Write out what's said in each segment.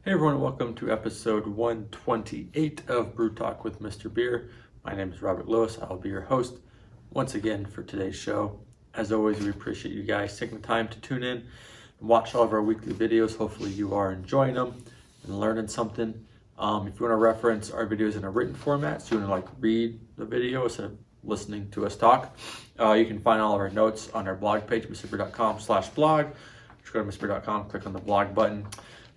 Hey everyone, welcome to episode 128 of Brew Talk with Mr. Beer. My name is Robert Lewis. I'll be your host once again for today's show. As always, we appreciate you guys taking the time to tune in and watch all of our weekly videos. Hopefully you are enjoying them and learning something. If you want to reference our videos in a written format, so you want to read the video instead of listening to us talk, you can find all of our notes on our blog page, mrbeer.com/blog. Just go to mrbeer.com, click on the blog button.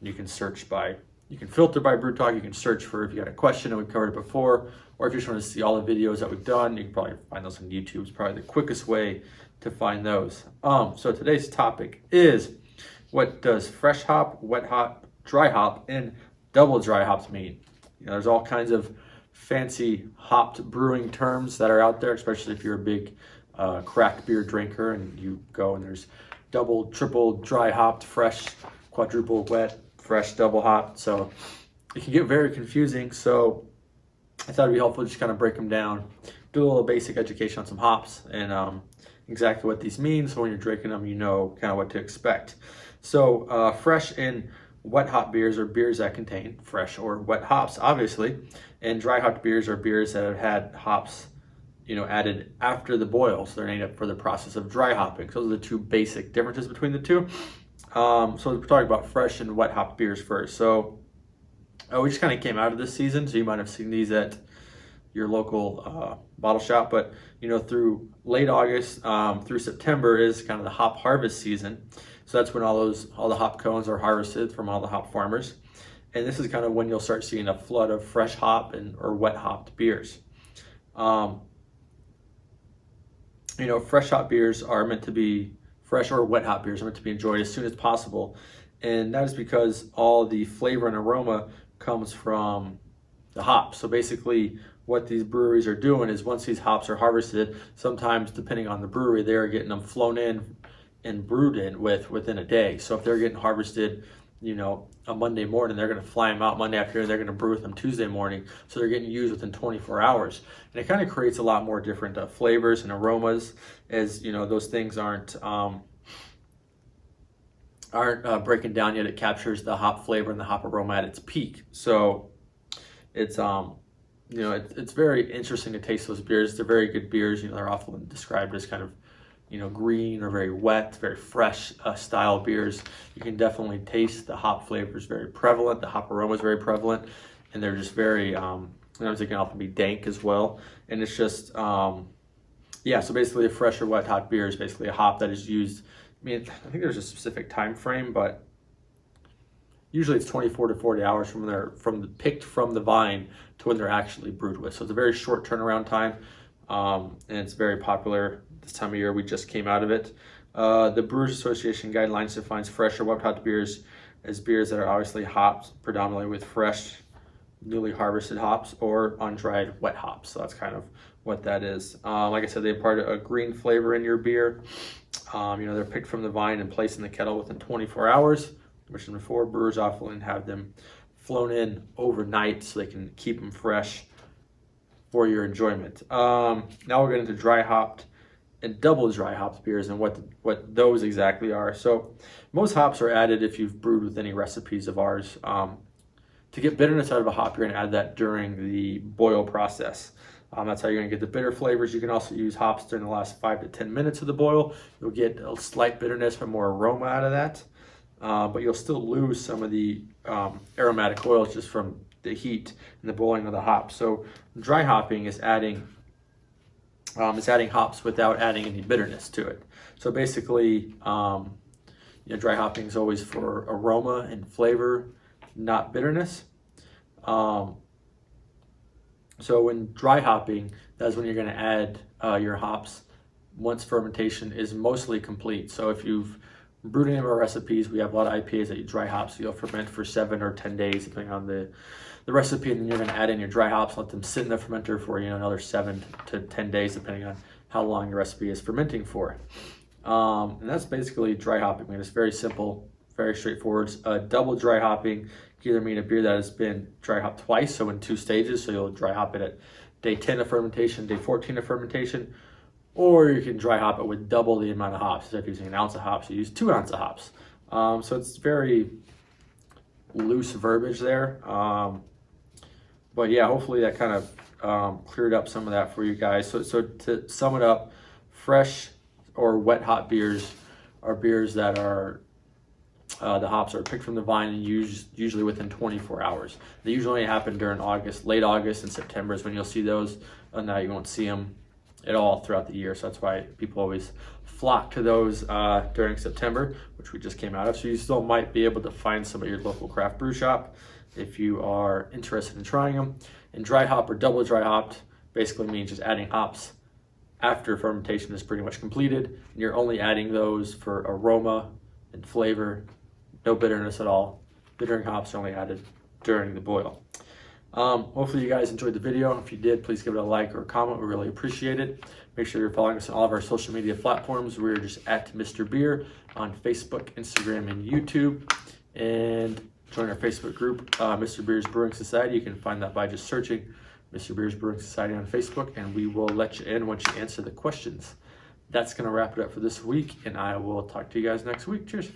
You can filter by Brew Talk. You can search for if you got a question that we've covered it before, or if you just want to see all the videos that we've done, you can probably find those on YouTube. It's probably the quickest way to find those. So today's topic is, what does fresh hop, wet hop, dry hop, and double dry hops mean? There's all kinds of fancy hopped brewing terms that are out there, especially if you're a big craft beer drinker and you go and there's double, triple dry hopped, fresh, quadruple wet, fresh, double hop. So it can get very confusing. So I thought it'd be helpful to just kind of break them down, do a little basic education on some hops and exactly what these mean. So when you're drinking them, you know kind of what to expect. So fresh and wet hop beers are beers that contain fresh or wet hops, obviously. And dry hop beers are beers that have had hops, added after the boil. So they're named up for the process of dry hopping. So those are the two basic differences between the two. So we're talking about fresh and wet hop beers first. So we just kind of came out of this season, so you might have seen these at your local bottle shop. But through late August through September is kind of the hop harvest season. So that's when all the hop cones are harvested from all the hop farmers, and this is kind of when you'll start seeing a flood of fresh hop or wet hopped beers. Fresh hop beers are meant to be fresh or wet hop beers are meant to be enjoyed as soon as possible. And that is because all the flavor and aroma comes from the hops. So basically what these breweries are doing is, once these hops are harvested, sometimes depending on the brewery, they're getting them flown in and brewed in within a day. So if they're getting harvested, a Monday morning, they're going to fly them out Monday afternoon, they're going to brew with them Tuesday morning. So they're getting used within 24 hours. And it kind of creates a lot more different flavors and aromas, as those things aren't breaking down yet. It captures the hop flavor and the hop aroma at its peak. So it's it's very interesting to taste those beers. They're very good beers. They're often described as kind of green or very wet, very fresh style beers. You can definitely taste the hop flavors very prevalent. The hop aroma is very prevalent, and they're just very sometimes they can often be dank as well. And it's just so basically a fresh or wet hop beer is basically a hop that is used. I think there's a specific time frame, but usually it's 24 to 40 hours picked from the vine to when they're actually brewed with. So it's a very short turnaround time, and it's very popular this time of year. We just came out of it. The Brewers Association guidelines defines fresh or wet hopped beers as beers that are obviously hopped predominantly with fresh, newly harvested hops or undried wet hops. So that's kind of what that is. Like I said, they impart a green flavor in your beer. They're picked from the vine and placed in the kettle within 24 hours. Which before, brewers often have them flown in overnight so they can keep them fresh for your enjoyment. Now we'll get into dry hopped and double dry hopped beers and what those exactly are. So most hops are added, if you've brewed with any recipes of ours, to get bitterness out of a hop. You're going to add that during the boil process. That's how you're going to get the bitter flavors. You can also use hops during the last 5 to 10 minutes of the boil. You'll get a slight bitterness but more aroma out of that. But you'll still lose some of the aromatic oils just from the heat and the boiling of the hops. So dry hopping is adding hops without adding any bitterness to it. So basically, dry hopping is always for aroma and flavor, not bitterness. So when dry hopping, that's when you're going to add your hops once fermentation is mostly complete. So if you've brewed any of our recipes, we have a lot of IPAs that you dry hop, so you'll ferment for 7 or 10 days depending on the recipe, and then you're going to add in your dry hops, let them sit in the fermenter for another 7 to 10 days depending on how long your recipe is fermenting for. And that's basically dry hopping. It's very simple, very straightforward. Double dry hopping can either mean a beer that has been dry hopped twice, so in 2 stages, so you'll dry hop it at day 10 of fermentation, day 14 of fermentation, or you can dry hop it with double the amount of hops. So if you're using an ounce of hops, you use 2 ounces of hops. So it's very loose verbiage there. But yeah, hopefully that kind of cleared up some of that for you guys. So to sum it up, fresh or wet hop beers are beers that are the hops are picked from the vine and used usually within 24 hours. They usually happen during August, late August and September is when you'll see those. And now you won't see them at all throughout the year. So that's why people always flock to those during September, which we just came out of. So you still might be able to find some at your local craft brew shop if you are interested in trying them. And dry hop or double dry hopped basically means just adding hops after fermentation is pretty much completed. And you're only adding those for aroma and flavor, no bitterness at all. Bittering hops are only added during the boil. Hopefully you guys enjoyed the video. If you did, please give it a like or a comment. We really appreciate it. Make sure you're following us on all of our social media platforms. We're just at Mr.Beer on Facebook, Instagram, and YouTube. And join our Facebook group, Mr. Beer's Brewing Society. You can find that by just searching Mr. Beer's Brewing Society on Facebook, and we will let you in once you answer the questions. That's going to wrap it up for this week, and I will talk to you guys next week. Cheers.